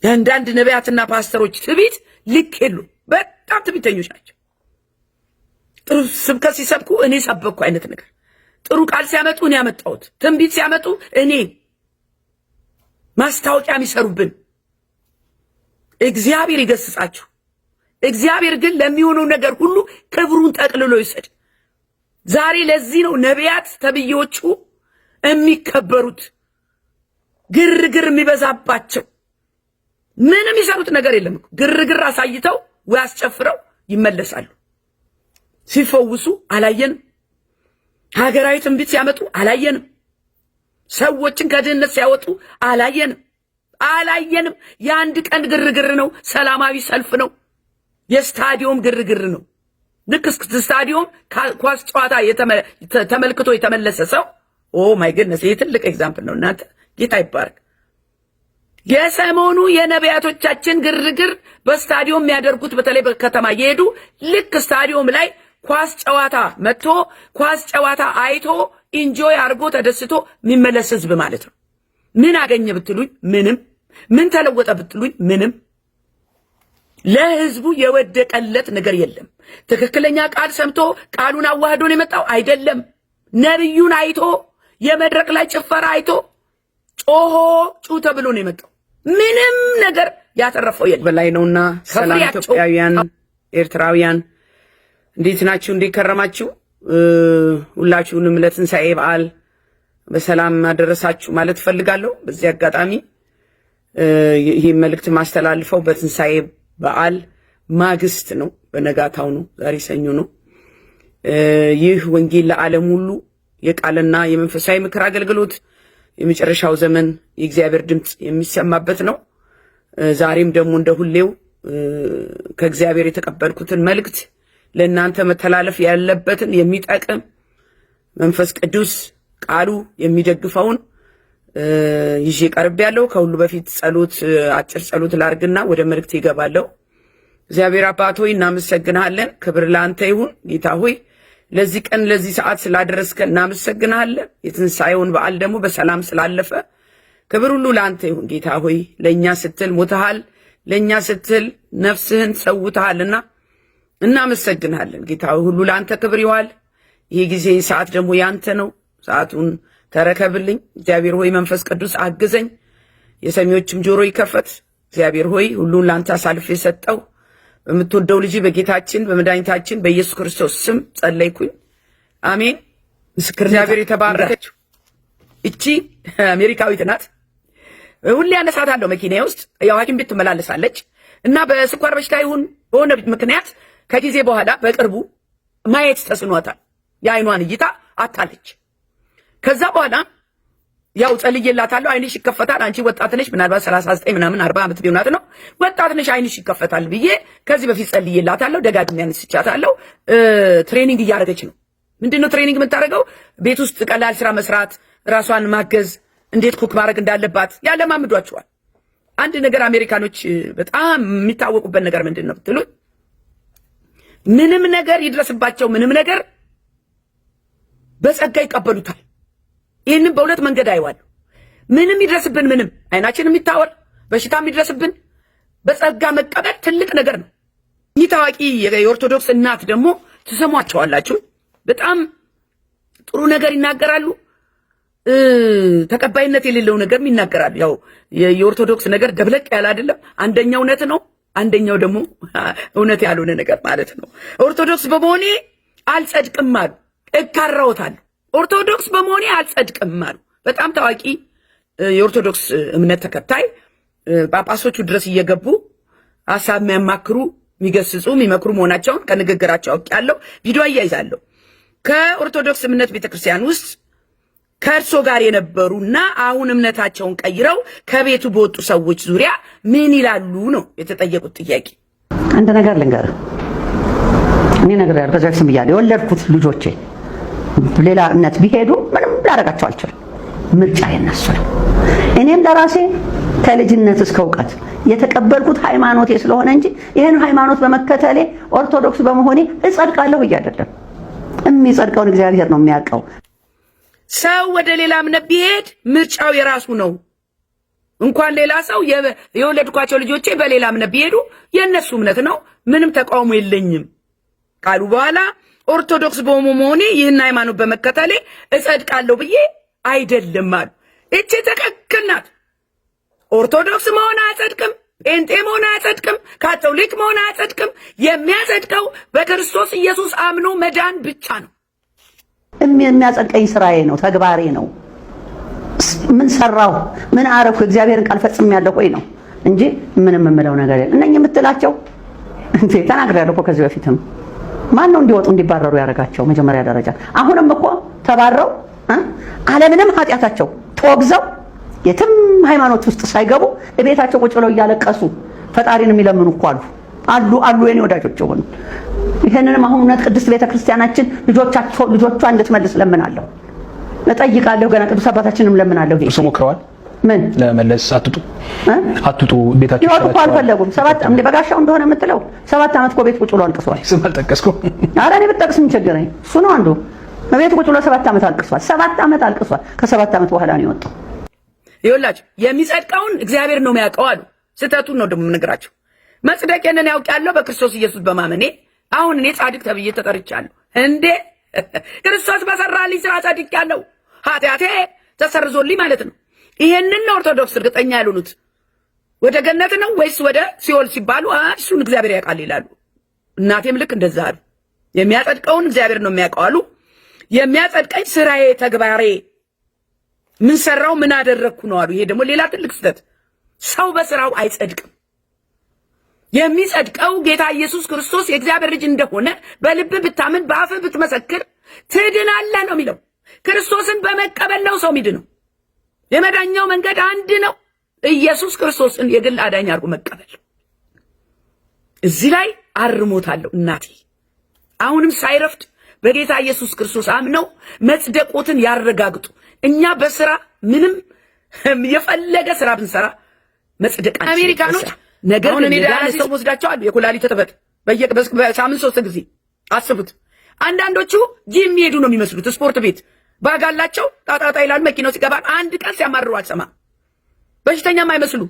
የአንዳንድ ነቢያትና ፓስተሮች ትቢት ልክ የሉ። በጣም ትቢተኞች ናቸው። ጥሩ ስብከት ሲሰብኩ እኔ ሰበኩ አይነት ነገር፣ ጥሩ ቃል ሲያመጡ እኔ ያመጣሁት፣ ትንቢት ሲያመጡ እኔ ማስታወቂያ የሚሰሩብን። እግዚአብሔር ይገስጻችሁ። እግዚአብሔር ግን ለሚሆነው ነገር ሁሉ ክብሩን ጠቅልሎ ይሰድ። ዛሬ ለዚህ ነው ነቢያት ተብዬዎቹ የሚከበሩት፣ ግርግር የሚበዛባቸው። ምንም ይሰሩት ነገር የለም። ግርግር አሳይተው ወይ አስጨፍረው ይመለሳሉ። ሲፈውሱ አላየንም። ሀገራዊ ትንቢት ሲያመጡ አላየንም። ሰዎችን ከድህነት ሲያወጡ አላየንም። የአንድ ቀን ግርግር ነው። ሰላማዊ ሰልፍ ነው። የስታዲዮም ግርግር ነው። ልክ ስታዲዮም ኳስ ጨዋታ ተመልክቶ የተመለሰ ሰው ኦ ማይ ገድነስ፣ ይሄ ትልቅ ኤግዛምፕል ነው እናንተ። ጌታ ይባረክ። የሰሞኑ የነቢያቶቻችን ግርግር በስታዲዮም የሚያደርጉት በተለይ በከተማ እየሄዱ ልክ ስታዲዮም ላይ ኳስ ጨዋታ መጥቶ ኳስ ጨዋታ አይቶ ኢንጆይ አድርጎ ተደስቶ የሚመለስ ህዝብ ማለት ነው። ምን አገኘ ብትሉኝ ምንም። ምን ተለወጠ ብትሉኝ ምንም። ለህዝቡ የወደቀለት ነገር የለም። ትክክለኛ ቃል ሰምቶ ቃሉን አዋህዶ ነው የመጣው አይደለም። ነብዩን አይቶ የመድረክ ላይ ጭፈራ አይቶ ጮሆ ጩ ተብሎ ነው የመጣው። ምንም ነገር ያተረፈው የለም። በላይ ነውና ሰላም ኢትዮጵያውያን ኤርትራውያን እንዴት ናችሁ? እንዴት ከረማችሁ? ሁላችሁንም ለትንሣኤ በዓል በሰላም አደረሳችሁ ማለት ፈልጋለሁ። በዚህ አጋጣሚ ይሄ መልእክት ማስተላልፈው በትንሣኤ በዓል ማግስት ነው፣ በነጋታው ነው። ዛሬ ሰኞ ነው። ይህ ወንጌል ለዓለም ሁሉ የቃልና የመንፈሳዊ ምክር አገልግሎት የመጨረሻው ዘመን የእግዚአብሔር ድምጽ የሚሰማበት ነው። ዛሬም ደግሞ እንደ ሁሌው ከእግዚአብሔር የተቀበልኩትን መልእክት ለእናንተ መተላለፍ ያለበትን የሚጠቅም መንፈስ ቅዱስ ቃሉ የሚደግፈውን ይዤ ቀርቤያለሁ። ከሁሉ በፊት አጭር ጸሎት ላርግና ወደ መልእክት ይገባለሁ። እግዚአብሔር አባት ሆይ እናመሰግናለን። ክብር ለአንተ ይሁን። ጌታ ሆይ ለዚህ ቀን ለዚህ ሰዓት ስላደረስከን እናመሰግናለን። የትንሣኤውን በዓል ደግሞ በሰላም ስላለፈ ክብር ሁሉ ለአንተ ይሁን። ጌታ ሆይ ለእኛ ስትል ሞተሃል፣ ለእኛ ስትል ነፍስህን ሰውተሃልና እናመሰግናለን። ጌታ ሁሉ ለአንተ ክብር ይዋል። ይህ ጊዜ ሰዓት ደግሞ ያንተ ነው። ሰዓቱን ተረከብልኝ። እግዚአብሔር ሆይ መንፈስ ቅዱስ አግዘኝ፣ የሰሚዎችም ጆሮ ይከፈት። እግዚአብሔር ሆይ ሁሉን ለአንተ አሳልፌ የሰጠው በምትወደው ልጅ በጌታችን በመድኃኒታችን በኢየሱስ ክርስቶስ ስም ጸለይኩኝ፣ አሜን። ምስክር እግዚአብሔር የተባረከችው እቺ አሜሪካዊት ናት። ሁሌ አነሳታለሁ መኪናዬ ውስጥ። ያው ሐኪም ቤት ትመላለሳለች እና በስኳር በሽታ ይሁን በሆነ ምክንያት ከጊዜ በኋላ በቅርቡ ማየት ተስኗታል። የአይኗን እይታ አታለች። ከዛ በኋላ ያው ጸልዬላታለሁ። አይንሽ ይከፈታል፣ አንቺ ወጣት ነሽ፣ ምናልባት 39 ምናምን 40 ዓመት ቢሆናት ነው። ወጣት ነሽ፣ አይንሽ ይከፈታል ብዬ ከዚህ በፊት ጸልዬላታለሁ። ደጋግሜ አንስቻታለሁ። ትሬኒንግ እያደረገች ነው። ምንድነው ትሬኒንግ የምታደርገው? ቤት ውስጥ ቀላል ስራ መስራት፣ ራሷን ማገዝ፣ እንዴት ኩክ ማድረግ እንዳለባት ያለማምዷቸዋል። አንድ ነገር አሜሪካኖች በጣም የሚታወቁበት ነገር ምንድነው ብትሉ ምንም ነገር ይድረስባቸው ምንም ነገር በጸጋ ይቀበሉታል። ይህንን በሁለት መንገድ አይዋለሁ። ምንም ይድረስብን ምንም አይናችን የሚታወር በሽታ የሚድረስብን በጸጋ መቀበል ትልቅ ነገር ነው። ይህ ታዋቂ የኦርቶዶክስ እናት ደግሞ ትሰሟቸዋላችሁ። በጣም ጥሩ ነገር ይናገራሉ፣ ተቀባይነት የሌለው ነገርም ይናገራሉ። ያው የኦርቶዶክስ ነገር ደብለቅ ያለ አይደለም። አንደኛው እውነት ነው፣ አንደኛው ደግሞ እውነት ያልሆነ ነገር ማለት ነው። ኦርቶዶክስ በመሆኔ አልጸድቅም አሉ፣ እካራውታለሁ። ኦርቶዶክስ በመሆኔ አልጸድቅም አሉ። በጣም ታዋቂ የኦርቶዶክስ እምነት ተከታይ ጳጳሶቹ ድረስ እየገቡ ሐሳብ የሚያማክሩ የሚገስጹ የሚመክሩ መሆናቸውን ከንግግራቸው አውቄያለሁ። ቪዲዮ አያይዛለሁ። ከኦርቶዶክስ እምነት ቤተክርስቲያን ውስጥ ከእርሶ ጋር የነበሩና አሁን እምነታቸውን ቀይረው ከቤቱ በወጡ ሰዎች ዙሪያ ምን ይላሉ ነው የተጠየቁት ጥያቄ። አንድ ነገር ልንገርህ፣ እኔ ነገር ያለው ከዛ ስም ብያለሁ። የወለድኩት ልጆቼ ሌላ እምነት ቢሄዱ ምንም ላደርጋቸው አልችልም። ምርጫ የነሱ ነው። እኔም ለራሴ ከልጅነት እስከ እውቀት የተቀበልኩት ሃይማኖቴ ስለሆነ እንጂ ይሄን ሃይማኖት በመከተሌ ኦርቶዶክስ በመሆኔ እጸድቃለሁ አይደለም። የሚጸድቀውን እግዚአብሔር ነው የሚያውቀው። ሰው ወደ ሌላ እምነት ቢሄድ ምርጫው የራሱ ነው። እንኳን ሌላ ሰው የወለድኳቸው ልጆቼ በሌላ እምነት ቢሄዱ የእነሱ እምነት ነው፣ ምንም ተቃውሞ የለኝም ካሉ በኋላ ኦርቶዶክስ በመሆኔ ይህን ሃይማኖት በመከተሌ እጸድቃለሁ ብዬ አይደለም አሉ። እቺ ትክክል ናት። ኦርቶዶክስ መሆን አያጸድቅም፣ ጴንጤ መሆን አያጸድቅም፣ ካቶሊክ መሆን አያጸድቅም። የሚያጸድቀው በክርስቶስ ኢየሱስ አምኖ መዳን ብቻ ነው። የሚያጸድቀኝ ስራዬ ነው፣ ተግባሬ ነው። ምን ሰራው ምን አረኩ እግዚአብሔርን ቃል ፈጽሜያለሁ ወይ ነው እንጂ ምንም የምለው ነገር የለም። እነኚህ የምትላቸው እንዴ ተናግሬያለሁ እኮ ከዚህ በፊትም ማን ነው እንዲወጡ እንዲባረሩ ያደረጋቸው? መጀመሪያ ደረጃ አሁንም እኮ ተባረው ዓለምንም ኃጢአታቸው ተወግዘው የትም ሃይማኖት ውስጥ ሳይገቡ እቤታቸው ቁጭ ብለው እያለቀሱ ፈጣሪን የሚለምኑ እኮ አሉ የኔ ወዳጆች ሆኑ። ይሄንንም አሁን እውነት ቅድስት ቤተክርስቲያናችን ልጆቿ እንድትመልስ ለምናለሁ፣ እጠይቃለሁ። ገና ቅዱስ አባታችንም ለምናለሁ። እሱ ሞክረዋል ምን ለመለስ አትጡ ቤታቸው ይወጡ እኮ አልፈለጉም። በጋሻው እንደሆነ የምትለው 7 ዓመት እኮ ቤት ቁጭ ብሎ አልቅሷል። ስም አልጠቀስኩም። ኧረ እኔ ብጠቅስ ምን ቸገረኝ? እሱ ነው አንዱ ቤት ቁጭ ብሎ 7 ዓመት አልቅሷል። 7 ዓመት አልቅሷል። ከ7 ዓመት በኋላ ነው የወጣው። ይኸውላችሁ የሚጸድቀውን እግዚአብሔር ነው የሚያውቀው አሉ። ስህተቱን ነው ደግሞ የምነግራቸው። መጽደቄንን ያውቃለሁ በክርስቶስ ኢየሱስ በማመኔ አሁን እኔ ጻድቅ ተብዬ ተጠርቻለሁ። እንዴ ክርስቶስ በሰራልኝ ስራ ጸድቄያለሁ፣ ኃጢአቴ ተሰርዞልኝ ማለት ነው። ይሄንን ነው ኦርቶዶክስ እርግጠኛ ያልሆኑት። ወደ ገነት ነው ወይስ ወደ ሲኦል ሲባሉ እሱን እግዚአብሔር ያውቃል ይላሉ። እናቴም ልክ እንደዛ አሉ። የሚያጸድቀውን እግዚአብሔር ነው የሚያውቀው አሉ። የሚያጸድቀኝ ስራዬ፣ ተግባሬ፣ ምን ሰራው ምን አደረግኩ ነው አሉ። ይሄ ደግሞ ሌላ ትልቅ ስህተት። ሰው በስራው አይጸድቅም። የሚጸድቀው ጌታ ኢየሱስ ክርስቶስ የእግዚአብሔር ልጅ እንደሆነ በልብ ብታምን በአፍ ብትመሰክር ትድናለህ ነው የሚለው። ክርስቶስን በመቀበል ነው ሰው ሚድነው። የመዳኛው መንገድ አንድ ነው፣ ኢየሱስ ክርስቶስን የግል አዳኝ አድርጎ መቀበል። እዚህ ላይ አርሞታለሁ እናቴ። አሁንም ሳይረፍድ በጌታ ኢየሱስ ክርስቶስ አምነው መጽደቆትን ያረጋግጡ። እኛ በስራ ምንም የፈለገ ስራ ብንሰራ መጽደቅ አንችልም። አሜሪካኖች ነገር እኔ ዳያሊሲስ ሰው ወስዳቸዋለሁ። የኩላሊት ተጠበጥ በሳምንት 3 ጊዜ አስቡት። አንዳንዶቹ ጂም የሚሄዱ ነው የሚመስሉት። ስፖርት ቤት ባጋላቸው ጣጣጣ ይላል። መኪናው ሲገባ አንድ ቀን ሲያማርሩ አልሰማ። በሽተኛም አይመስሉ።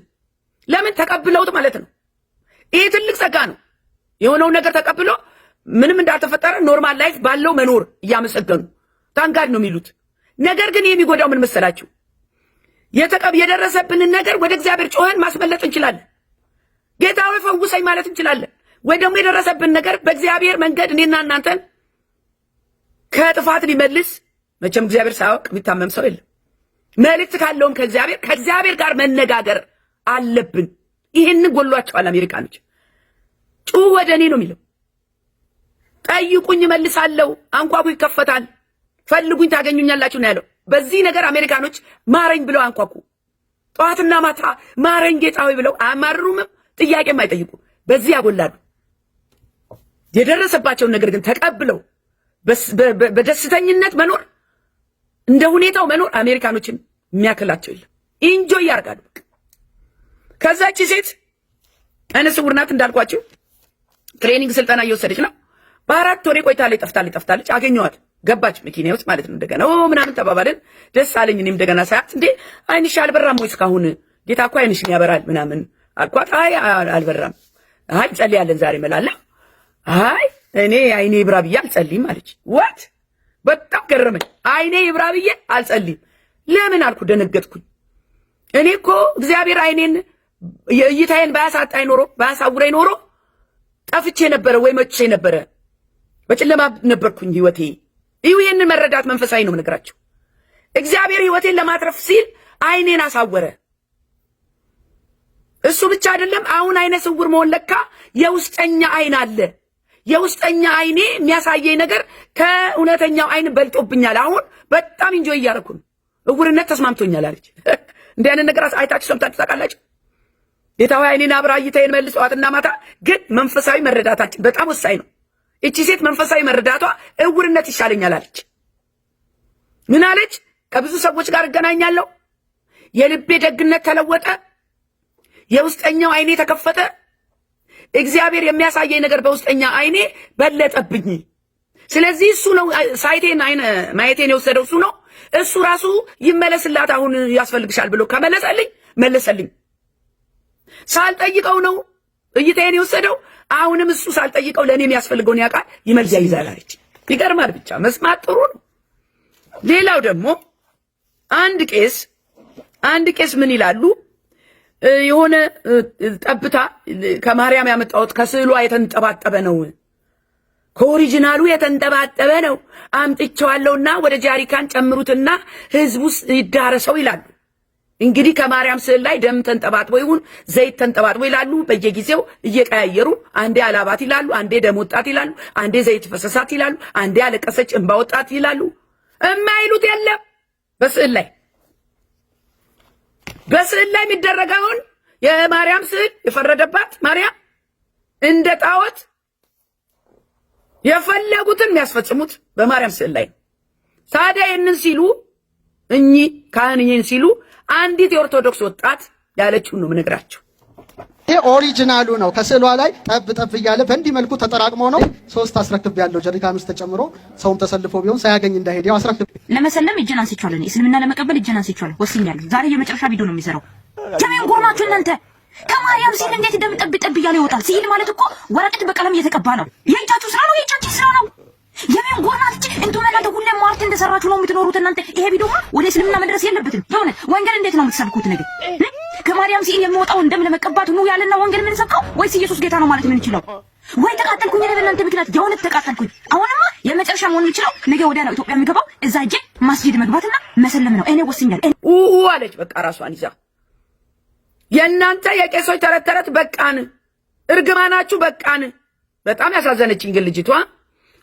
ለምን? ተቀብለውት ማለት ነው። ይሄ ትልቅ ጸጋ ነው። የሆነውን ነገር ተቀብሎ ምንም እንዳልተፈጠረ ኖርማል ላይፍ ባለው መኖር እያመሰገኑ ታንጋድ ነው የሚሉት። ነገር ግን የሚጎዳው ምን መሰላችሁ? የደረሰብንን ነገር ወደ እግዚአብሔር ጮኸን ማስመለጥ እንችላለን። ጌታ ሆይ ፈውሰኝ ማለት እንችላለን። ወይ ደግሞ የደረሰብን ነገር በእግዚአብሔር መንገድ እኔና እናንተን ከጥፋት ሊመልስ መቼም እግዚአብሔር ሳያውቅ የሚታመም ሰው የለም። መልእክት ካለውም ከእግዚአብሔር ጋር መነጋገር አለብን። ይህን ጎሏቸዋል አሜሪካኖች። ጩሁ ወደ እኔ ነው የሚለው። ጠይቁኝ እመልሳለሁ፣ አንኳኩ ይከፈታል፣ ፈልጉኝ ታገኙኛላችሁ ነው ያለው። በዚህ ነገር አሜሪካኖች ማረኝ ብለው አንኳኩ። ጠዋትና ማታ ማረኝ ጌታ ሆይ ብለው አያማርሩምም፣ ጥያቄም አይጠይቁ። በዚህ ያጎላሉ። የደረሰባቸውን ነገር ግን ተቀብለው በደስተኝነት መኖር፣ እንደ ሁኔታው መኖር አሜሪካኖችን የሚያክላቸው የለም። ኢንጆይ ያርጋሉ። ከዛቺ ሴት አይነ ስውር ናት እንዳልኳችሁ፣ ትሬኒንግ ስልጠና እየወሰደች ነው። በ4 ወሬ ጠፍታለች። አገኘኋት፣ ገባች መኪና ውስጥ ማለት ነው። እንደገና ምናምን ተባባልን፣ ደስ አለኝ። እኔም እንደገና ሳያት እንዴ አይንሽ አልበራም ወይ እስካሁን? ጌታ እኮ አይንሽን ያበራል ምናምን አልኳት። አይ አልበራም። አይ ጸልያለን ዛሬ መላላ። አይ እኔ አይኔ ይብራ ብዬ አልጸልይም አለች። ዋት በጣም ገረመኝ። አይኔ ይብራ ብዬ አልጸልይም ለምን አልኩ፣ ደነገጥኩኝ። እኔ እኮ እግዚአብሔር አይኔን እይታዬን ባያሳውረኝ ኖሮ ጠፍቼ ነበረ ወይ መቼ ነበረ፣ በጨለማ ነበርኩኝ ህይወቴ። ይህንን መረዳት መንፈሳዊ ነው የምነግራቸው። እግዚአብሔር ህይወቴን ለማትረፍ ሲል አይኔን አሳወረ። እሱ ብቻ አይደለም። አሁን አይነ ስውር መሆን ለካ የውስጠኛ አይን አለ። የውስጠኛ አይኔ የሚያሳየኝ ነገር ከእውነተኛው አይን በልጦብኛል። አሁን በጣም እንጆይ እያደረኩ ነው። እውርነት ተስማምቶኛል አለች። እንዲህ አይነት ነገር አይታችሁ ሰምታችሁ ታውቃላችሁ? ጌታ ሆይ አይኔን አብራ እይታዬን መልስ ጠዋትና ማታ። ግን መንፈሳዊ መረዳታችን በጣም ወሳኝ ነው። እቺ ሴት መንፈሳዊ መረዳቷ እውርነት ይሻለኛል አለች። ምን አለች? ከብዙ ሰዎች ጋር እገናኛለሁ፣ የልቤ ደግነት ተለወጠ፣ የውስጠኛው አይኔ ተከፈተ፣ እግዚአብሔር የሚያሳየኝ ነገር በውስጠኛ አይኔ በለጠብኝ። ስለዚህ እሱ ነው ሳይቴን ማየቴን የወሰደው እሱ ነው። እሱ ራሱ ይመለስላት አሁን ያስፈልግሻል ብሎ ከመለሰልኝ መለሰልኝ። ሳልጠይቀው ነው እይታዬን የወሰደው። አሁንም እሱ ሳልጠይቀው ለእኔ የሚያስፈልገውን ያውቃል፣ ይመልስ ይይዛል አለች። ይገርማል። ብቻ መስማት ጥሩ ነው። ሌላው ደግሞ አንድ ቄስ ምን ይላሉ? የሆነ ጠብታ ከማርያም ያመጣሁት ከስዕሏ የተንጠባጠበ ነው፣ ከኦሪጂናሉ የተንጠባጠበ ነው አምጥቼዋለሁና ወደ ጃሪካን ጨምሩትና ህዝቡ ይዳረሰው ይላሉ። እንግዲህ ከማርያም ስዕል ላይ ደም ተንጠባጥቦ ይሁን ዘይት ተንጠባጥቦ ይላሉ። በየጊዜው እየቀያየሩ አንዴ አላባት ይላሉ፣ አንዴ ደም ወጣት ይላሉ፣ አንዴ ዘይት ፈሰሳት ይላሉ፣ አንዴ አለቀሰች እንባ ወጣት ይላሉ። እማይሉት የለም። በስዕል ላይ የሚደረገውን የማርያም ስዕል የፈረደባት ማርያም እንደ ጣዖት የፈለጉትን የሚያስፈጽሙት በማርያም ስዕል ላይ ነው። ታዲያ ይህንን ሲሉ እኚህ ካህን ይህን ሲሉ አንዲት የኦርቶዶክስ ወጣት ያለችው ነው የምነግራቸው። ይሄ ኦሪጂናሉ ነው። ከስዕሏ ላይ ጠብ ጠብ እያለ በእንዲህ መልኩ ተጠራቅሞ ነው 3 አስረክብ ያለው ጀሪካን ውስጥ ተጨምሮ ሰውም ተሰልፎ ቢሆን ሳያገኝ እንዳይሄድ ያው አስረክብ። ለመሰለም እጄን አንስቻለሁ። እስልምና ለመቀበል እጄን አንስቻለሁ። ወስኛለሁ። ዛሬ የመጨረሻ ቪዲዮ ነው የሚሰራው። ከምን ጎርናችሁ እናንተ? ከማርያም ሲል እንዴት ደም ጠብ ጠብ እያለ ይወጣል? ሲል ማለት እኮ ወረቀት በቀለም እየተቀባ ነው። የእጃችሁ ስራ ነው፣ የእጃችሁ ስራ ነው። የምን ጎርናት እንቱም እናንተ ሁሌም ማርት እንደሰራችሁ ነው የምትኖሩት እናንተ። ይሄ ቪዲዮማ ወደ እስልምና መድረስ የለበትም። የሆነ ወንጌል እንዴት ነው የምትሰብኩት ነገር? ከማርያም ሲል የሚወጣውን ደም ለመቀባት ነው ያለና ወንጌል ምን ሰብከው? ወይስ ኢየሱስ ጌታ ነው ማለት ምን ይችላል? ወይ ተቃጠልኩኝ እኔ በእናንተ ምክንያት የሆነ ተቃጠልኩኝ። አሁንማ የመጨረሻ መሆን የሚችለው ነገ ወዲያ ነው ኢትዮጵያ የሚገባው። እዛ እጄ መስጂድ መግባትና መሰለም ነው። እኔ ወስኛለሁ አለች። በቃ ራሷን ይዛ የእናንተ የቄሶች ተረት ተረት በቃን፣ እርግማናችሁ በቃን። በጣም ያሳዘነችኝ ግን ልጅቷ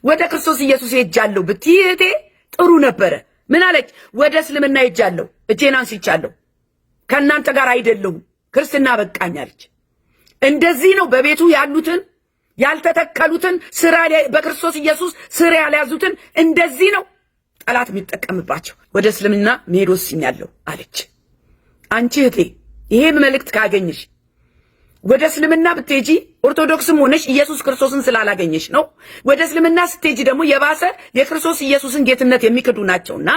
ወደ ክርስቶስ ኢየሱስ ሄጃለሁ ብትይ እህቴ ጥሩ ነበረ። ምን አለች? ወደ እስልምና ሄጃለሁ፣ እጄን አንስቻለሁ፣ ከእናንተ ጋር አይደለሁም፣ ክርስትና በቃኝ አለች። እንደዚህ ነው በቤቱ ያሉትን ያልተተከሉትን ስራ በክርስቶስ ኢየሱስ ስራ ያልያዙትን እንደዚህ ነው ጠላት የሚጠቀምባቸው። ወደ እስልምና መሄድ ወስኛለሁ አለች። አንቺ እህቴ ይሄ መልእክት ካገኘሽ ወደ እስልምና ብትሄጂ ኦርቶዶክስም ሆነሽ ኢየሱስ ክርስቶስን ስላላገኘሽ ነው። ወደ እስልምና ስትሄጂ ደግሞ የባሰ የክርስቶስ ኢየሱስን ጌትነት የሚክዱ ናቸውና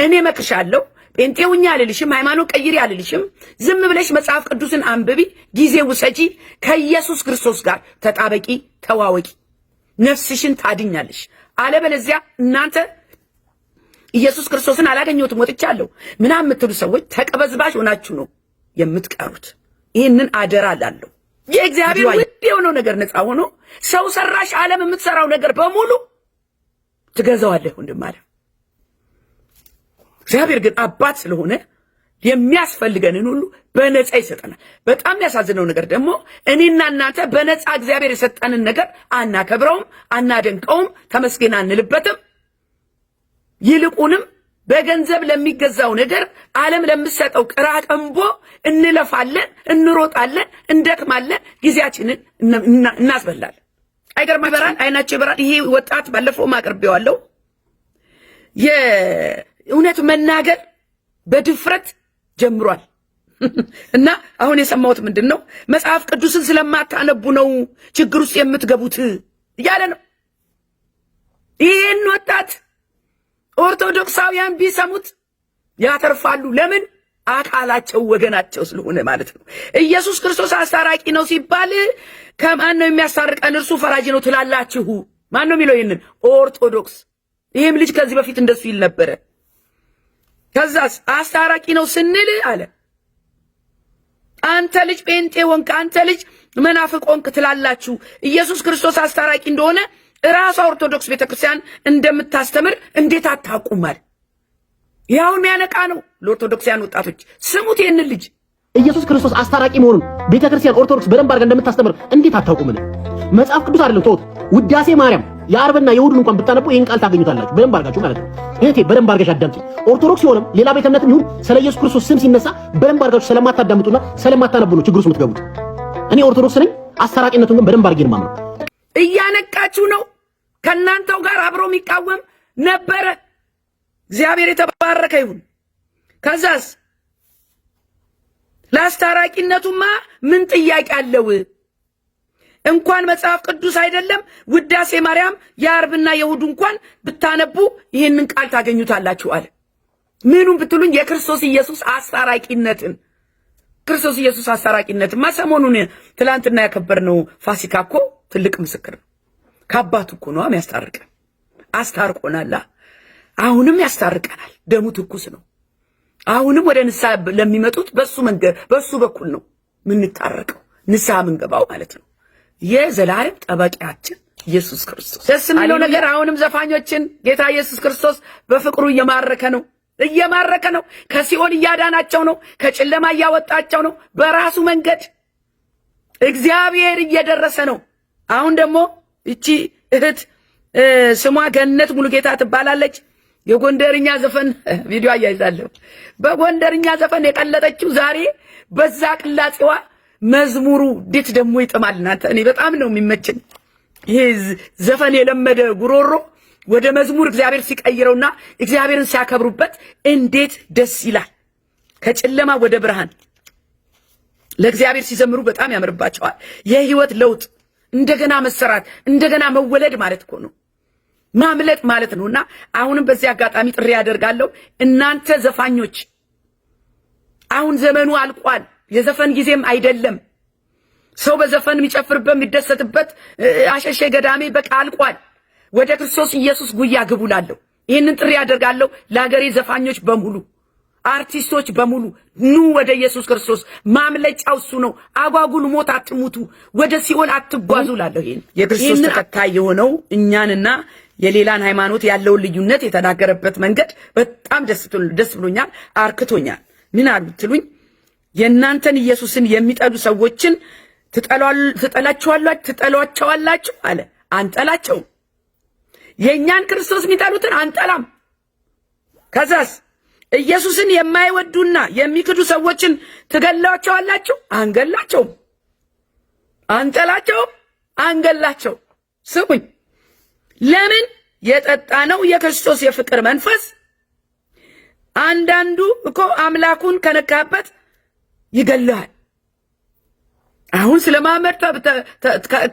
እኔ መክርሻለሁ። ጴንጤውኛ አልልሽም፣ ሃይማኖት ቀይሪ አልልሽም። ዝም ብለሽ መጽሐፍ ቅዱስን አንብቢ፣ ጊዜ ውሰጂ፣ ከኢየሱስ ክርስቶስ ጋር ተጣበቂ፣ ተዋወቂ፣ ነፍስሽን ታድኛለሽ። አለበለዚያ እናንተ ኢየሱስ ክርስቶስን አላገኘሁትም ወጥቻለሁ ምናምን የምትሉ ሰዎች ተቀበዝባሽ ሆናችሁ ነው የምትቀሩት። ይህንን አደራ ላለሁ የእግዚአብሔር ውድ የሆነው ነገር ነፃ ሆኖ ሰው ሰራሽ ዓለም የምትሰራው ነገር በሙሉ ትገዛዋለህ ወንድም አለ። እግዚአብሔር ግን አባት ስለሆነ የሚያስፈልገንን ሁሉ በነፃ ይሰጠናል። በጣም የሚያሳዝነው ነገር ደግሞ እኔና እናንተ በነፃ እግዚአብሔር የሰጠንን ነገር አናከብረውም፣ አናደንቀውም፣ ተመስገን አንልበትም። ይልቁንም በገንዘብ ለሚገዛው ነገር ዓለም ለምትሰጠው ቅራቅንቦ እንለፋለን፣ እንሮጣለን፣ እንደክማለን፣ ጊዜያችንን እናስበላለን። አይገርም? ይበራል፣ አይናቸው ይበራል። ይሄ ወጣት ባለፈው አቅርቤዋለሁ። የእውነት መናገር በድፍረት ጀምሯል። እና አሁን የሰማሁት ምንድን ነው? መጽሐፍ ቅዱስን ስለማታነቡ ነው ችግር ውስጥ የምትገቡት እያለ ነው። ይህን ወጣት ኦርቶዶክሳውያን ቢሰሙት ያተርፋሉ። ለምን? አካላቸው ወገናቸው ስለሆነ ማለት ነው። ኢየሱስ ክርስቶስ አስታራቂ ነው ሲባል ከማን ነው የሚያስታርቀን? እርሱ ፈራጅ ነው ትላላችሁ። ማን ነው የሚለው ይህንን? ኦርቶዶክስ። ይህም ልጅ ከዚህ በፊት እንደሱ ይል ነበረ። ከዛስ አስታራቂ ነው ስንል አለ አንተ ልጅ ጴንጤ ወንክ፣ አንተ ልጅ መናፍቅ ወንክ ትላላችሁ። ኢየሱስ ክርስቶስ አስታራቂ እንደሆነ ራሷ ኦርቶዶክስ ቤተክርስቲያን እንደምታስተምር እንዴት አታውቁማል? ያው የሚያነቃ ነው ለኦርቶዶክሳውያን ወጣቶች። ስሙት ይህንን ልጅ። ኢየሱስ ክርስቶስ አስታራቂ መሆኑን ቤተክርስቲያን ኦርቶዶክስ በደንብ አድርጋ እንደምታስተምር እንዴት አታውቁም? መጽሐፍ ቅዱስ አይደለም ተውት። ውዳሴ ማርያም የአርብና የእሑድን እንኳን ብታነቡ ይህን ቃል ታገኙታላችሁ በደንብ አድርጋችሁ ማለት ነው። እህቴ በደንብ አድርገሽ አዳምጪ። ኦርቶዶክስ ሲሆንም ሌላ ቤተ እምነትም ይሁን ስለ ኢየሱስ ክርስቶስ ስም ሲነሳ በደንብ አድርጋችሁ ስለማታዳምጡና ስለማታነቡ ነው ችግር ውስጥ የምትገቡት። እኔ ኦርቶዶክስ ነኝ፣ አስታራቂነቱን ግን በደንብ አድርጌ ነው የማምነው። እያነቃችሁ ነው። ከናንተው ጋር አብሮ የሚቃወም ነበረ። እግዚአብሔር የተባረከ ይሁን። ከዛስ ለአስታራቂነቱማ ምን ጥያቄ አለው? እንኳን መጽሐፍ ቅዱስ አይደለም ውዳሴ ማርያም የአርብና የእሑድ እንኳን ብታነቡ ይህንን ቃል ታገኙታላችሁ አለ። ምኑን ብትሉኝ የክርስቶስ ኢየሱስ አስታራቂነትን ክርስቶስ ኢየሱስ አስታራቂነትማ ሰሞኑን ትላንትና ያከበርነው ፋሲካ እኮ ትልቅ ምስክር ነው። ከአባቱ እኮ ነው የሚያስታርቀን። አስታርቆናል። አሁንም ያስታርቀናል። ደሙ ትኩስ ነው። አሁንም ወደ ንስሐ ለሚመጡት በሱ መንገድ በሱ በኩል ነው ምንታረቀው፣ ንስሐ ምንገባው ማለት ነው። የዘላለም ጠበቂያችን ኢየሱስ ክርስቶስ። ደስ የሚለው ነገር አሁንም ዘፋኞችን ጌታ ኢየሱስ ክርስቶስ በፍቅሩ እየማረከ ነው። ከሲኦል እያዳናቸው ነው። ከጨለማ እያወጣቸው ነው። በራሱ መንገድ እግዚአብሔር እየደረሰ ነው። አሁን ደግሞ እቺ እህት ስሟ ገነት ሙሉጌታ ትባላለች። የጎንደርኛ ዘፈን ቪዲዮ አያይዛለሁ። በጎንደርኛ ዘፈን የቀለጠችው ዛሬ በዛ ቅላጼዋ መዝሙሩ እንዴት ደግሞ ይጥማል እናንተ። እኔ በጣም ነው የሚመቸኝ ይሄ ዘፈን የለመደ ጉሮሮ ወደ መዝሙር እግዚአብሔር ሲቀይረውና እግዚአብሔርን ሲያከብሩበት እንዴት ደስ ይላል። ከጨለማ ወደ ብርሃን ለእግዚአብሔር ሲዘምሩ በጣም ያምርባቸዋል። የህይወት ለውጥ እንደገና መሰራት እንደገና መወለድ ማለት እኮ ነው፣ ማምለጥ ማለት ነውና አሁንም በዚህ አጋጣሚ ጥሪ ያደርጋለሁ። እናንተ ዘፋኞች አሁን ዘመኑ አልቋል። የዘፈን ጊዜም አይደለም። ሰው በዘፈን የሚጨፍርበት የሚደሰትበት አሸሼ ገዳሜ በቃ አልቋል። ወደ ክርስቶስ ኢየሱስ ጉያ ግቡላለሁ። ይህንን ጥሪ ያደርጋለሁ ለሀገሬ ዘፋኞች በሙሉ፣ አርቲስቶች በሙሉ ኑ ወደ ኢየሱስ ክርስቶስ። ማምለጫው እሱ ነው። አጓጉል ሞት አትሙቱ፣ ወደ ሲኦል አትጓዙ ላለሁ። ይሄን የክርስቶስ ተከታይ የሆነው እኛንና የሌላን ሃይማኖት ያለውን ልዩነት የተናገረበት መንገድ በጣም ደስ ብሎኛል፣ አርክቶኛል። ምን አሉትሉኝ? የእናንተን ኢየሱስን የሚጠሉ ሰዎችን ትጠሏቸዋላችሁ አለ። አንጠላቸውም። የእኛን ክርስቶስ የሚጠሉትን አንጠላም። ከዛስ ኢየሱስን የማይወዱና የሚክዱ ሰዎችን ትገላቸዋላችሁ? አንገላቸውም። አንጠላቸውም፣ አንገላቸው። ስሙኝ፣ ለምን? የጠጣነው የክርስቶስ የፍቅር መንፈስ። አንዳንዱ እኮ አምላኩን ከነካበት ይገላል። አሁን ስለማመር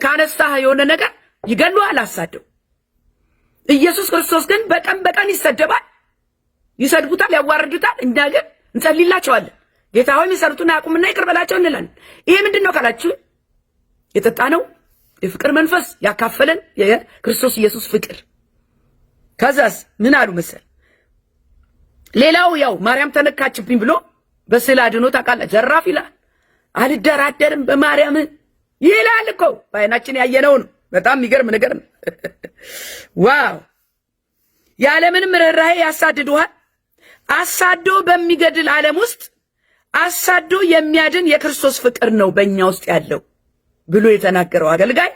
ካነሳህ የሆነ ነገር ይገሉሃል፣ አሳደው። ኢየሱስ ክርስቶስ ግን በቀን በቀን ይሰደባል፣ ይሰድቡታል፣ ያዋርዱታል። እኛ ግን እንጸልይላቸዋለን። ጌታ ሆይ የሚሰሩትን አቁምና ይቅር በላቸው እንላለን። ይሄ ምንድነው ካላችሁ የጠጣነው የፍቅር መንፈስ ያካፈለን የክርስቶስ ኢየሱስ ፍቅር። ከዛስ ምን አሉ መሰል? ሌላው ያው ማርያም ተነካችብኝ ብሎ በስዕል አድኖ ታውቃለህ፣ ዘራፍ ይላል። አልደራደርም በማርያም ይላል እኮ በዓይናችን ያየነው ነው። በጣም የሚገርም ነገር ነው። ዋው! ያለምንም ርህራሄ ያሳድዱሃል። አሳዶ በሚገድል ዓለም ውስጥ አሳዶ የሚያድን የክርስቶስ ፍቅር ነው በእኛ ውስጥ ያለው ብሎ የተናገረው አገልጋይ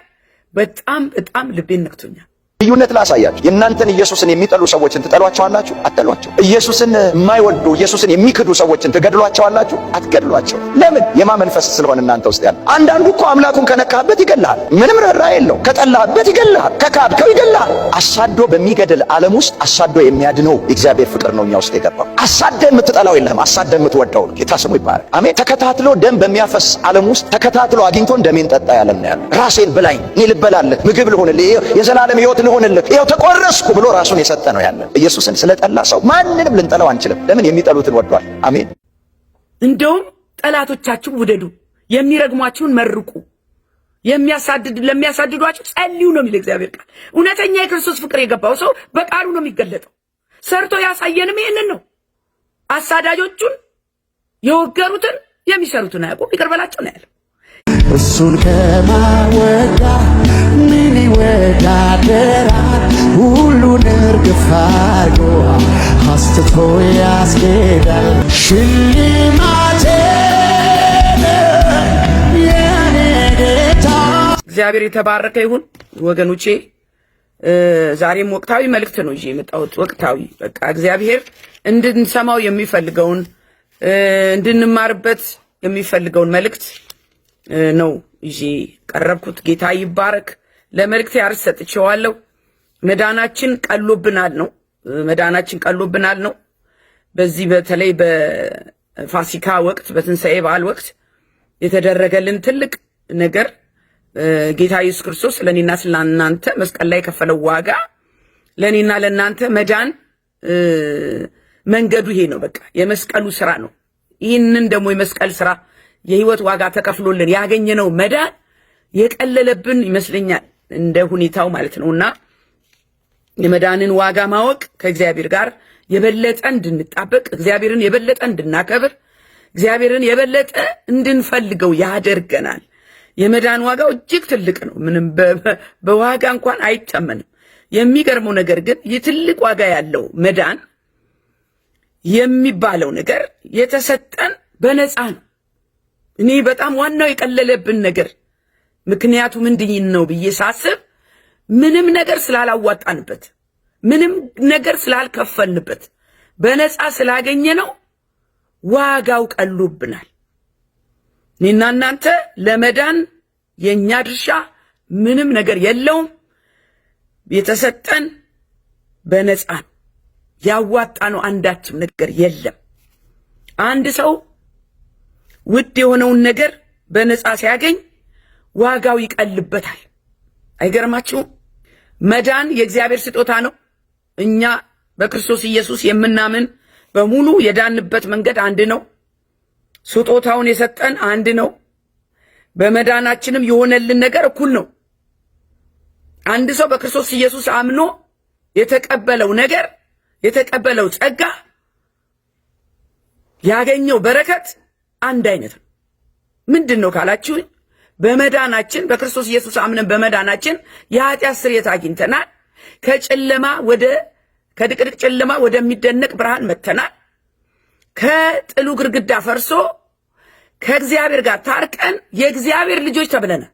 በጣም በጣም ልቤን ነክቶኛል። ልዩነት ላሳያችሁ። የእናንተን ኢየሱስን የሚጠሉ ሰዎችን ትጠሏቸዋላችሁ? አትጠሏቸው። ኢየሱስን የማይወዱ ኢየሱስን የሚክዱ ሰዎችን ትገድሏቸዋላችሁ? አትገድሏቸው። ለምን? የማ መንፈስ ስለሆነ እናንተ ውስጥ ያለ። አንዳንዱ እኮ አምላኩን ከነካበት ይገድልሃል። ምንም ርኅራኄ የለው። ከጠላህበት ይገድልሃል። ከካድከው ይገድልሃል። አሳዶ በሚገድል ዓለም ውስጥ አሳዶ የሚያድነው የእግዚአብሔር ፍቅር ነው እኛ ውስጥ የገባው። አሳደ የምትጠላው የለህም፣ አሳደ የምትወደው ነው። ጌታ ስሙ ይባረክ። አሜን። ተከታትሎ ደም በሚያፈስ ዓለም ውስጥ ተከታትሎ አግኝቶን ደሜን ጠጣ ያለን ያለ። ራሴን ብላኝ፣ እኔ ልበላለህ፣ ምግብ ልሆንልህ፣ የዘላለም ሕይወት ልሆንልህ፣ ይኸው ተቆረስኩ ብሎ ራሱን የሰጠ ነው ያለ። ኢየሱስን ስለጠላ ሰው ማንንም ልንጠላው አንችልም። ለምን? የሚጠሉትን ወዷል። አሜን። እንደውም ጠላቶቻችሁን ውደዱ፣ የሚረግሟችሁን መርቁ፣ ለሚያሳድዷችሁ ጸልዩ ነው የሚል እግዚአብሔር ቃል። እውነተኛ የክርስቶስ ፍቅር የገባው ሰው በቃሉ ነው የሚገለጠው። ሰርቶ ያሳየንም ይህንን ነው። አሳዳጆቹን የወገሩትን የሚሰሩትን አያውቁም፣ ይቅር በላቸው ነው ያለው። እሱን ከማወዳ ምን ይወዳደራል? ሁሉን እርግፍ አድርጎ አስትቶ ያስኬዳል። ሽልማቴ የኔ ጌታ። እግዚአብሔር የተባረከ ይሁን ወገኖቼ። ዛሬም ወቅታዊ መልእክት ነው ይዤ የመጣሁት። ወቅታዊ በቃ እግዚአብሔር እንድንሰማው የሚፈልገውን እንድንማርበት የሚፈልገውን መልእክት ነው ይዤ ቀረብኩት። ጌታ ይባረክ። ለመልእክቴ አርዕስት ሰጥቼዋለሁ። መዳናችን ቀሎብናል ነው። መዳናችን ቀሎብናል ነው። በዚህ በተለይ በፋሲካ ወቅት በትንሣኤ በዓል ወቅት የተደረገልን ትልቅ ነገር ጌታ ኢየሱስ ክርስቶስ ለኔና ስለናንተ መስቀል ላይ የከፈለው ዋጋ ለኔና ለናንተ መዳን መንገዱ ይሄ ነው። በቃ የመስቀሉ ስራ ነው። ይህንን ደግሞ የመስቀል ስራ የህይወት ዋጋ ተከፍሎልን ያገኘነው መዳን የቀለለብን ይመስለኛል እንደ ሁኔታው ማለት ነውና የመዳንን ዋጋ ማወቅ ከእግዚአብሔር ጋር የበለጠ እንድንጣበቅ እግዚአብሔርን የበለጠ እንድናከብር እግዚአብሔርን የበለጠ እንድንፈልገው ያደርገናል። የመዳን ዋጋው እጅግ ትልቅ ነው። ምንም በዋጋ እንኳን አይተመንም። የሚገርመው ነገር ግን የትልቅ ዋጋ ያለው መዳን የሚባለው ነገር የተሰጠን በነፃ ነው። እኔ በጣም ዋናው የቀለለብን ነገር ምክንያቱ ምንድን ነው ብዬ ሳስብ ምንም ነገር ስላላዋጣንበት ምንም ነገር ስላልከፈልንበት በነፃ ስላገኘ ነው ዋጋው ቀሎብናል። እኔና እናንተ ለመዳን የኛ ድርሻ ምንም ነገር የለውም። የተሰጠን በነፃ ነው። ያዋጣነው አንዳችም ነገር የለም። አንድ ሰው ውድ የሆነውን ነገር በነፃ ሲያገኝ ዋጋው ይቀልበታል። አይገርማችሁም? መዳን የእግዚአብሔር ስጦታ ነው። እኛ በክርስቶስ ኢየሱስ የምናምን በሙሉ የዳንበት መንገድ አንድ ነው። ስጦታውን የሰጠን አንድ ነው። በመዳናችንም የሆነልን ነገር እኩል ነው። አንድ ሰው በክርስቶስ ኢየሱስ አምኖ የተቀበለው ነገር የተቀበለው ጸጋ ያገኘው በረከት አንድ አይነት ነው። ምንድነው ካላችሁኝ በመዳናችን በክርስቶስ ኢየሱስ አምነን በመዳናችን የኃጢአት ስርየት አግኝተናል። ከድቅድቅ ጨለማ ወደሚደነቅ ብርሃን መጥተናል። ከጥሉ ግድግዳ ፈርሶ ከእግዚአብሔር ጋር ታርቀን የእግዚአብሔር ልጆች ተብለናል።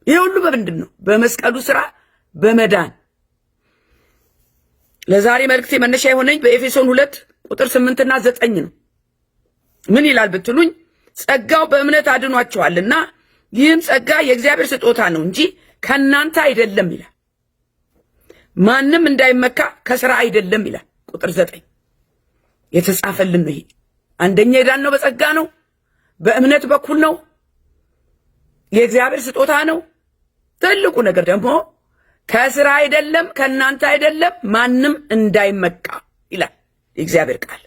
ይህ ሁሉ በምንድን ነው? በመስቀሉ ሥራ በመዳን። ለዛሬ መልእክቴ መነሻ የሆነኝ በኤፌሶን 2 ቁጥር 8 እና 9 ነው። ምን ይላል ብትሉኝ ጸጋው በእምነት አድኗቸዋልና ይህም ጸጋ የእግዚአብሔር ስጦታ ነው እንጂ ከናንተ አይደለም ይላል። ማንም እንዳይመካ ከሥራ አይደለም ይላል። ቁጥር 9 የተጻፈልን ነው። ይሄ አንደኛ የዳነው በጸጋ ነው፣ በእምነት በኩል ነው፣ የእግዚአብሔር ስጦታ ነው። ትልቁ ነገር ደግሞ ከሥራ አይደለም፣ ከናንተ አይደለም፣ ማንም እንዳይመካ ይላል የእግዚአብሔር ቃል።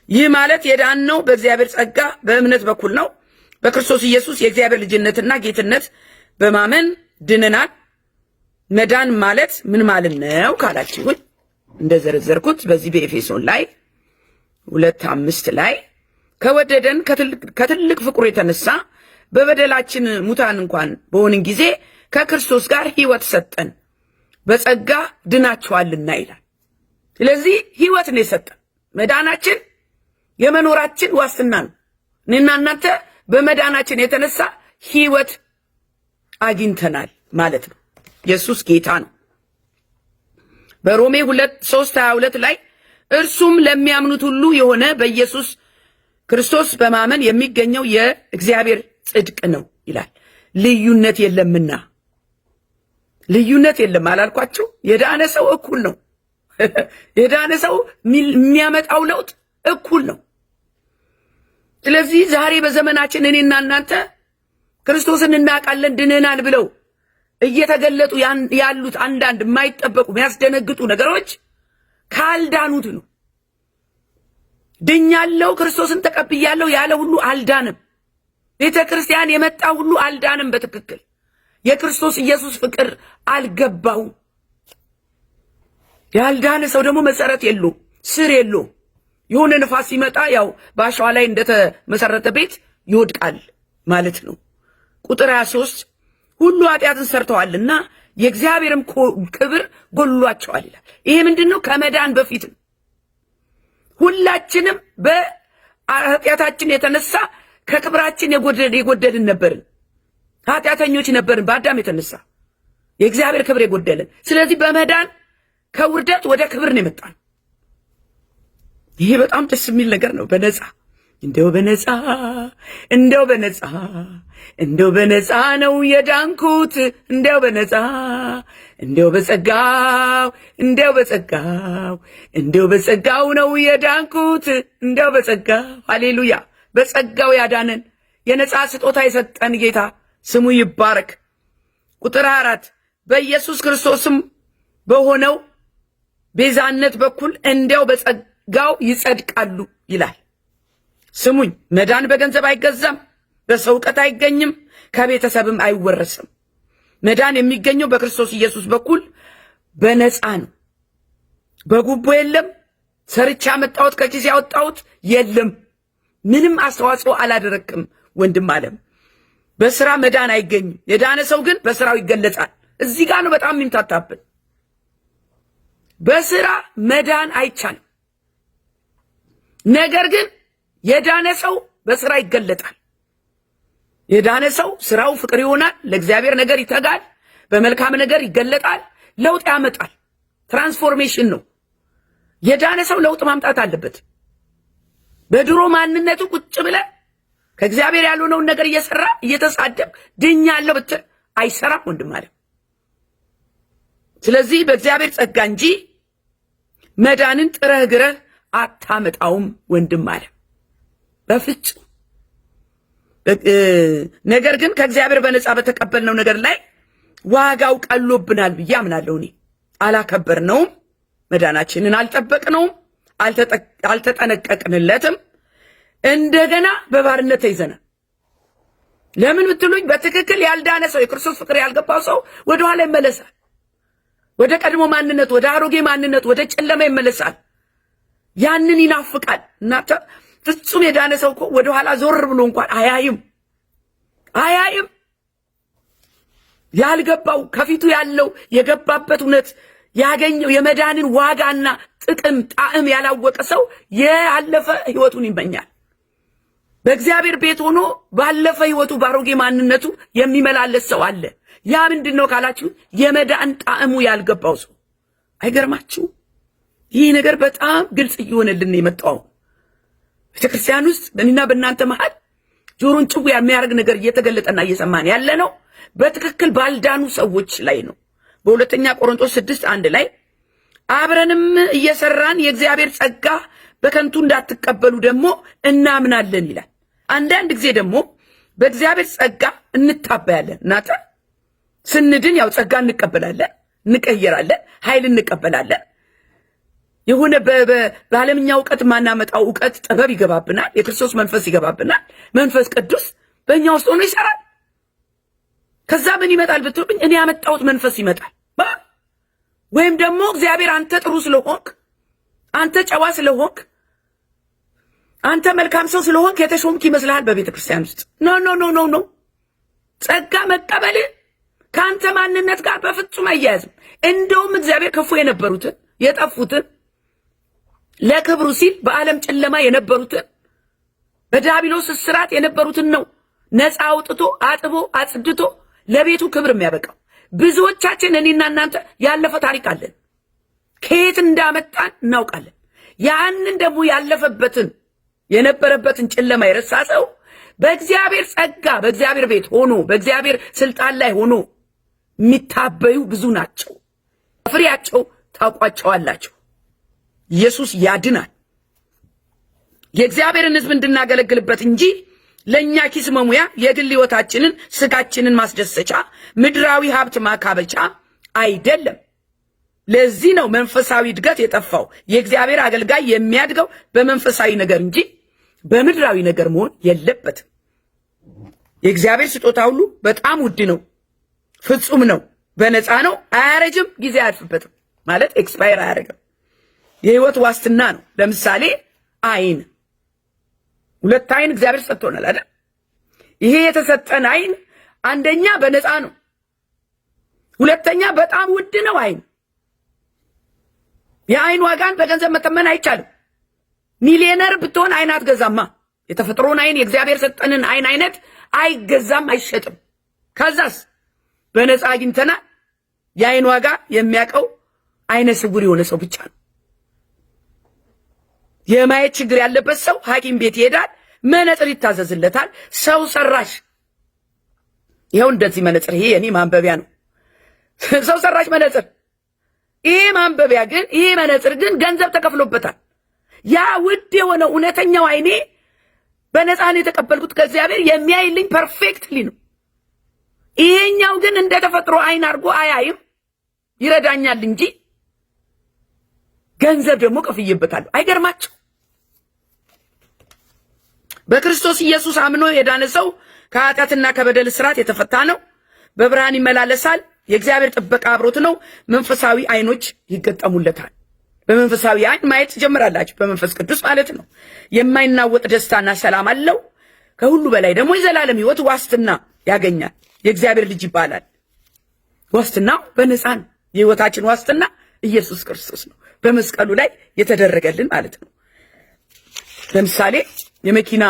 ይህ ማለት የዳነው በእግዚአብሔር ጸጋ በእምነት በኩል ነው። በክርስቶስ ኢየሱስ የእግዚአብሔር ልጅነትና ጌትነት በማመን ድነናል። መዳን ማለት ምን ማለት ነው ካላችሁኝ እንደዘረዘርኩት በዚህ በኤፌሶን ላይ 2:5 ላይ ከወደደን ከትልቅ ፍቅሩ የተነሳ በበደላችን ሙታን እንኳን በሆንን ጊዜ ከክርስቶስ ጋር ሕይወት ሰጠን፣ በጸጋ ድናችኋልና ይላል። ስለዚህ ሕይወት ነው የሰጠን። መዳናችን የመኖራችን ዋስትና ነው። እኔና እናንተ በመዳናችን የተነሳ ሕይወት አግኝተናል ማለት ነው። ኢየሱስ ጌታ ነው። በሮሜ 3:22 ላይ እርሱም ለሚያምኑት ሁሉ የሆነ በኢየሱስ ክርስቶስ በማመን የሚገኘው የእግዚአብሔር ጽድቅ ነው ይላል። ልዩነት የለምና። ልዩነት የለም አላልኳችሁ? የዳነ ሰው እኩል ነው። የዳነ ሰው የሚያመጣው ለውጥ እኩል ነው። ስለዚህ ዛሬ በዘመናችን እኔና እናንተ ክርስቶስን እናውቃለን ድነናል ብለው እየተገለጡ ያሉት አንዳንድ የማይጠበቁ የሚያስደነግጡ ነገሮች ካልዳኑት ነው። ድኛለው ክርስቶስን ተቀብያለሁ ያለ ሁሉ አልዳንም። ቤተ ክርስቲያን የመጣ ሁሉ አልዳንም። በትክክል የክርስቶስ ኢየሱስ ፍቅር አልገባው። ያልዳነ ሰው ደግሞ መሰረት የለው፣ ስር የለው። የሆነ ንፋስ ሲመጣ ያው በአሸዋ ላይ እንደተመሰረተ ቤት ይወድቃል ማለት ነው። ቁጥር 23 ሁሉ ኃጢአትን ሰርተዋልና የእግዚአብሔርም ክብር ጎሏቸዋል ይላል። ይሄ ምንድነው? ከመዳን በፊት ሁላችንም በኃጢአታችን የተነሳ ከክብራችን የጎደልን ነበርን። ኃጢአተኞች ነበርን በአዳም የተነሳ የእግዚአብሔር ክብር የጎደልን። ስለዚህ በመዳን ከውርደት ወደ ክብር ነው የመጣን። ይሄ በጣም ደስ የሚል ነገር ነው። በነፃ እንደው በነፃ ነው የዳንኩት፣ እንደው በጸጋው ነው የዳንኩት፣ እንደው በጸጋው። ሃሌሉያ! በጸጋው ያዳነን የነፃ ስጦታ የሰጠን ጌታ ስሙ ይባረክ። ቁጥር 4 በኢየሱስ ክርስቶስም በሆነው ቤዛነት በኩል እንደው በጸጋው ይጸድቃሉ ይላል። ስሙኝ፣ መዳን በገንዘብ አይገዛም፣ በሰው ዕውቀት አይገኝም፣ ከቤተሰብም አይወረስም። መዳን የሚገኘው በክርስቶስ ኢየሱስ በኩል በነፃ ነው። በጉቦ የለም። ሰርቻ ያመጣሁት ከኪስ ያወጣሁት የለም። ምንም አስተዋጽኦ አላደረክም ወንድም አለም። በስራ መዳን አይገኝም። የዳነ ሰው ግን በስራው ይገለጻል። እዚህ ጋር ነው በጣም የሚምታታብን። በስራ መዳን አይቻልም። ነገር ግን የዳነ ሰው በስራ ይገለጣል። የዳነ ሰው ስራው ፍቅር ይሆናል፣ ለእግዚአብሔር ነገር ይተጋል፣ በመልካም ነገር ይገለጣል፣ ለውጥ ያመጣል። ትራንስፎርሜሽን ነው። የዳነ ሰው ለውጥ ማምጣት አለበት። በድሮ ማንነቱ ቁጭ ብለ ከእግዚአብሔር ያልሆነውን ነገር እየሰራ እየተሳደብ ድኛለሁ ብትል አይሰራም ወንድም አለ። ስለዚህ በእግዚአብሔር ጸጋ እንጂ መዳንን ጥረህ ግረህ አታመጣውም ወንድም አለ በፍጹም። ነገር ግን ከእግዚአብሔር በነፃ በተቀበልነው ነገር ላይ ዋጋው ቀሎብናል ብዬ አምናለሁ። እኔ አላከበርነውም፣ መዳናችንን አልጠበቅነውም፣ አልተጠነቀቅንለትም። እንደገና በባርነት ተይዘናል። ለምን ብትሉኝ በትክክል ያልዳነ ሰው የክርስቶስ ፍቅር ያልገባው ሰው ወደ ኋላ ይመለሳል። ወደ ቀድሞ ማንነት፣ ወደ አሮጌ ማንነት፣ ወደ ጨለማ ይመለሳል። ያንን ይናፍቃል። እናንተ ፍጹም የዳነ ሰው እኮ ወደ ኋላ ዞር ብሎ እንኳን አያይም። ያልገባው ከፊቱ ያለው የገባበት እውነት ያገኘው የመዳንን ዋጋና ጥቅም ጣዕም ያላወቀ ሰው ያለፈ ህይወቱን ይመኛል። በእግዚአብሔር ቤት ሆኖ ባለፈ ህይወቱ ባሮጌ ማንነቱ የሚመላለስ ሰው አለ። ያ ምንድነው ካላችሁ የመዳን ጣዕሙ ያልገባው ሰው። አይገርማችሁ? ይህ ነገር በጣም ግልጽ እየሆነልን የመጣው ቤተክርስቲያን ውስጥ በእኔና በእናንተ መሃል ጆሮን ጭው የሚያደርግ ነገር እየተገለጠና እየሰማን ያለ ነው በትክክል ባልዳኑ ሰዎች ላይ ነው። በሁለተኛ ቆሮንቶስ 6:1 ላይ አብረንም እየሰራን የእግዚአብሔር ጸጋ በከንቱ እንዳትቀበሉ ደግሞ እናምናለን ይላል። አንዳንድ ጊዜ ደግሞ በእግዚአብሔር ጸጋ እንታበያለን። እናታ ስንድን ያው ጸጋ እንቀበላለን፣ እንቀየራለን፣ ኃይል እንቀበላለን። የሆነ በዓለምኛ ዕውቀት ማናመጣው ዕውቀት ጥበብ ይገባብናል፣ የክርስቶስ መንፈስ ይገባብናል። መንፈስ ቅዱስ በእኛ ውስጥ ሆኖ ይሰራል። ከዛ ምን ይመጣል ብትሉኝ እኔ ያመጣሁት መንፈስ ይመጣል። ወይም ደግሞ እግዚአብሔር አንተ ጥሩ ስለሆንክ፣ አንተ ጨዋ ስለሆንክ፣ አንተ መልካም ሰው ስለሆንክ የተሾምክ ይመስልሃል በቤተ ክርስቲያን ውስጥ። ኖ ጸጋ መቀበል ከአንተ ማንነት ጋር በፍጹም አያያዝም። እንደውም እግዚአብሔር ክፉ የነበሩትን የጠፉትን ለክብሩ ሲል በዓለም ጨለማ የነበሩትን በዲያብሎስ እስራት የነበሩትን ነው ነፃ አውጥቶ አጥቦ አጽድቶ ለቤቱ ክብር የሚያበቃው። ብዙዎቻችን እኔና እናንተ ያለፈ ታሪክ አለን፣ ከየት እንዳመጣን እናውቃለን። ያንን ደግሞ ያለፈበትን የነበረበትን ጨለማ የረሳ ሰው በእግዚአብሔር ጸጋ በእግዚአብሔር ቤት ሆኖ በእግዚአብሔር ስልጣን ላይ ሆኖ የሚታበዩ ብዙ ናቸው። ፍሬያቸው ታውቋቸዋላችሁ። ኢየሱስ ያድናል። የእግዚአብሔርን ሕዝብ እንድናገለግልበት እንጂ ለኛ ኪስ መሙያ የግል ሕይወታችንን ስጋችንን ማስደሰቻ ምድራዊ ሀብት ማካበቻ አይደለም። ለዚህ ነው መንፈሳዊ እድገት የጠፋው። የእግዚአብሔር አገልጋይ የሚያድገው በመንፈሳዊ ነገር እንጂ በምድራዊ ነገር መሆን የለበትም። የእግዚአብሔር ስጦታ ሁሉ በጣም ውድ ነው፣ ፍጹም ነው፣ በነፃ ነው፣ አያረጅም፣ ጊዜ አያልፍበትም። ማለት ኤክስፓየር አያደርግም። የህይወት ዋስትና ነው። ለምሳሌ አይን፣ ሁለት አይን እግዚአብሔር ሰጥቶናል አይደል? ይሄ የተሰጠን አይን አንደኛ በነፃ ነው፣ ሁለተኛ በጣም ውድ ነው። አይን የአይን ዋጋን በገንዘብ መተመን አይቻልም። ሚሊዮነር ብትሆን አይን አትገዛማ። የተፈጥሮን አይን የእግዚአብሔር ሰጠንን አይን አይነት አይገዛም፣ አይሸጥም። ከዛስ በነፃ አግኝተናል። የአይን ዋጋ የሚያውቀው አይነ ስውር የሆነ ሰው ብቻ ነው። የማየት ችግር ያለበት ሰው ሐኪም ቤት ይሄዳል፣ መነጽር ይታዘዝለታል። ሰው ሰራሽ ይሄው እንደዚህ መነጽር፣ ይሄ የኔ ማንበቢያ ነው። ሰው ሰራሽ መነጽር፣ ይሄ ማንበቢያ ግን፣ ይሄ መነጽር ግን ገንዘብ ተከፍሎበታል። ያ ውድ የሆነው እውነተኛው አይኔ በነፃ ነው የተቀበልኩት ከእግዚአብሔር፣ የሚያይልኝ ፐርፌክትሊ ነው። ይሄኛው ግን እንደ ተፈጥሮ አይን አድርጎ አያይም፣ ይረዳኛል እንጂ ገንዘብ ደግሞ ከፍዬበታለሁ። አይገርማችሁ? በክርስቶስ ኢየሱስ አምኖ የዳነ ሰው ከኃጢአትና ከበደል እስራት የተፈታ ነው። በብርሃን ይመላለሳል። የእግዚአብሔር ጥበቃ አብሮት ነው። መንፈሳዊ አይኖች ይገጠሙለታል። በመንፈሳዊ አይን ማየት ትጀምራላችሁ። በመንፈስ ቅዱስ ማለት ነው። የማይናወጥ ደስታና ሰላም አለው። ከሁሉ በላይ ደግሞ የዘላለም ሕይወት ዋስትና ያገኛል። የእግዚአብሔር ልጅ ይባላል። ዋስትናው በነፃ ነው። የሕይወታችን ዋስትና ኢየሱስ ክርስቶስ ነው። በመስቀሉ ላይ የተደረገልን ማለት ነው። ለምሳሌ የመኪና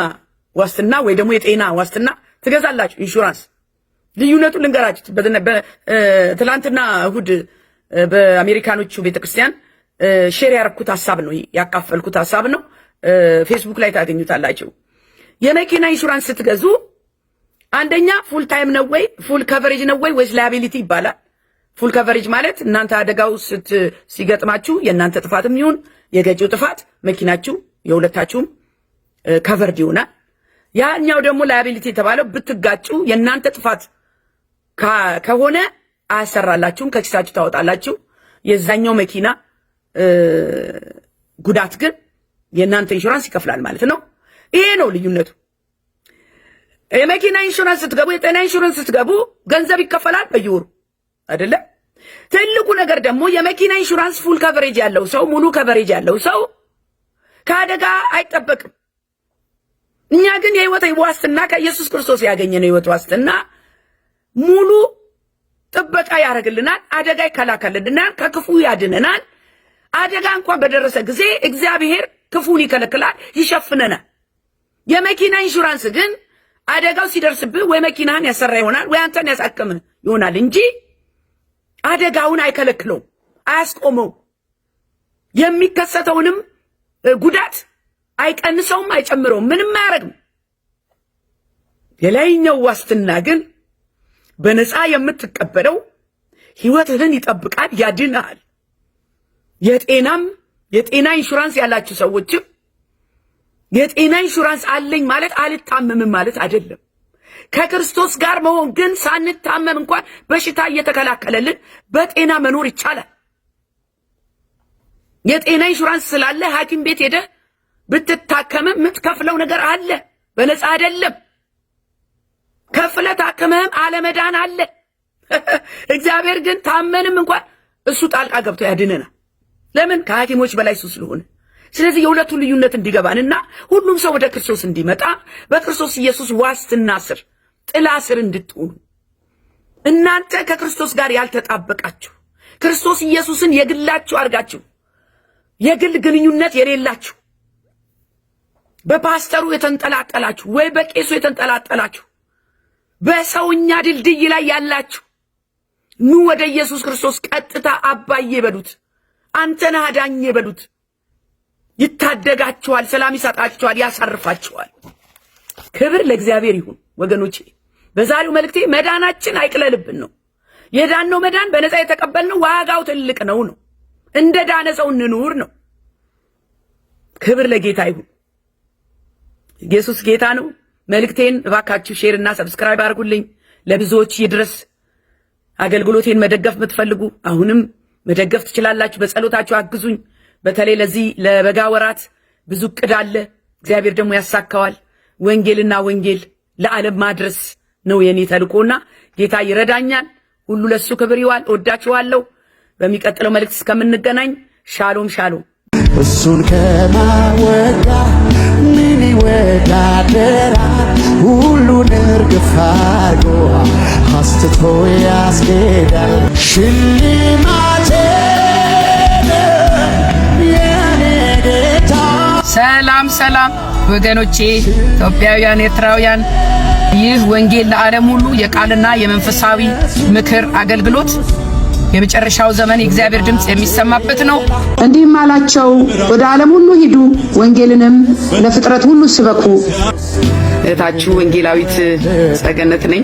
ዋስትና ወይ ደግሞ የጤና ዋስትና ትገዛላችሁ፣ ኢንሹራንስ። ልዩነቱን ልንገራችሁ። ትላንትና እሁድ በአሜሪካኖቹ ቤተክርስቲያን ሼር ያረኩት ሐሳብ ነው፣ ያካፈልኩት ሐሳብ ነው። ፌስቡክ ላይ ታገኙታላችሁ። የመኪና ኢንሹራንስ ስትገዙ አንደኛ ፉል ታይም ነው ወይ ፉል ከቨሬጅ ነው ወይስ ላያቢሊቲ ይባላል። ፉል ከቨሬጅ ማለት እናንተ አደጋው ሲገጥማችሁ የእናንተ ጥፋትም ይሁን የገጪው ጥፋት መኪናችሁ የሁለታችሁም ከቨርድ ይሆናል። ያኛው ደግሞ ላያቢሊቲ የተባለው ብትጋጩ የእናንተ ጥፋት ከሆነ አያሰራላችሁም፣ ከኪሳችሁ ታወጣላችሁ። የዛኛው መኪና ጉዳት ግን የእናንተ ኢንሹራንስ ይከፍላል ማለት ነው። ይሄ ነው ልዩነቱ። የመኪና ኢንሹራንስ ስትገቡ፣ የጤና ኢንሹራንስ ስትገቡ ገንዘብ ይከፈላል በየወሩ አይደለ? ትልቁ ነገር ደግሞ የመኪና ኢንሹራንስ ፉል ከቨሬጅ ያለው ሰው፣ ሙሉ ከቨሬጅ ያለው ሰው ከአደጋ አይጠበቅም። እኛ ግን የህይወት ዋስትና ከኢየሱስ ክርስቶስ ያገኘነው የህይወት ዋስትና ሙሉ ጥበቃ ያደርግልናል። አደጋ ይከላከልልናል፣ ከክፉ ያድነናል። አደጋ እንኳን በደረሰ ጊዜ እግዚአብሔር ክፉን ይከለክላል፣ ይሸፍነናል። የመኪና ኢንሹራንስ ግን አደጋው ሲደርስብህ ወይ መኪናህን ያሰራ ይሆናል ወይ አንተን ያሳክምህ ይሆናል እንጂ አደጋውን አይከለክለውም፣ አያስቆመውም። የሚከሰተውንም ጉዳት አይቀንሰውም፣ አይጨምረውም፣ ምንም አያረግም። የላይኛው ዋስትና ግን በነፃ የምትቀበለው ህይወትህን ይጠብቃል፣ ያድናል። የጤና ኢንሹራንስ ያላችሁ ሰዎችም የጤና ኢንሹራንስ አለኝ ማለት አልታመምም ማለት አይደለም። ከክርስቶስ ጋር መሆን ግን ሳንታመም እንኳን በሽታ እየተከላከለልን በጤና መኖር ይቻላል። የጤና ኢንሹራንስ ስላለ ሐኪም ቤት ሄደህ ብትታከምም የምትከፍለው ነገር አለ፣ በነፃ አይደለም። ከፍለህ ታክመህም አለመዳን አለ። እግዚአብሔር ግን ታመንም እንኳን እሱ ጣልቃ ገብቶ ያድነናል። ለምን? ከሐኪሞች በላይ እሱ ስለሆነ። ስለዚህ የሁለቱ ልዩነት እንዲገባንና ሁሉም ሰው ወደ ክርስቶስ እንዲመጣ በክርስቶስ ኢየሱስ ዋስትና ስር ጥላ ስር እንድትሆኑ እናንተ ከክርስቶስ ጋር ያልተጣበቃችሁ ክርስቶስ ኢየሱስን የግላችሁ አድርጋችሁ የግል ግንኙነት የሌላችሁ በፓስተሩ የተንጠላጠላችሁ ወይ በቄሱ የተንጠላጠላችሁ በሰውኛ ድልድይ ላይ ያላችሁ ኑ ወደ ኢየሱስ ክርስቶስ ቀጥታ አባዬ በሉት፣ አንተን አዳኝ በሉት። ይታደጋችኋል፣ ሰላም ይሰጣችኋል፣ ያሳርፋችኋል። ክብር ለእግዚአብሔር ይሁን ወገኖቼ። በዛሬው መልእክቴ መዳናችን አይቅለልብን ነው። የዳነው መዳን በነፃ የተቀበልነው ዋጋው ትልቅ ነው። እንደ ዳነ ሰው እንኑር ነው። ክብር ለጌታ ይሁን። ኢየሱስ ጌታ ነው። መልእክቴን እባካችሁ ሼር እና ሰብስክራይብ አድርጉልኝ፣ ለብዙዎች ይድረስ። አገልግሎቴን መደገፍ የምትፈልጉ አሁንም መደገፍ ትችላላችሁ። በጸሎታችሁ አግዙኝ። በተለይ ለዚህ ለበጋ ወራት ብዙ ዕቅድ አለ፣ እግዚአብሔር ደግሞ ያሳካዋል። ወንጌልና ወንጌል ለዓለም ማድረስ ነው የኔ ተልእኮና ጌታ ይረዳኛል። ሁሉ ለሱ ክብር ይዋል። እወዳችኋለሁ። በሚቀጥለው መልእክት እስከምንገናኝ ሻሎም ሻሎም። እሱን ከማወዳ ምን ይወዳደራል? ሁሉን እርግፍ አድርጎ አስትቶ ያስኬዳል። ሽልማቴ የኔ ጌታ። ሰላም ሰላም ወገኖቼ፣ ኢትዮጵያውያን፣ ኤርትራውያን፣ ይህ ወንጌል ለዓለም ሁሉ የቃልና የመንፈሳዊ ምክር አገልግሎት የመጨረሻው ዘመን የእግዚአብሔር ድምጽ የሚሰማበት ነው። እንዲህም አላቸው፣ ወደ ዓለም ሁሉ ሂዱ፣ ወንጌልንም ለፍጥረት ሁሉ ስበኩ። እህታችሁ ወንጌላዊት ጸገነት ነኝ።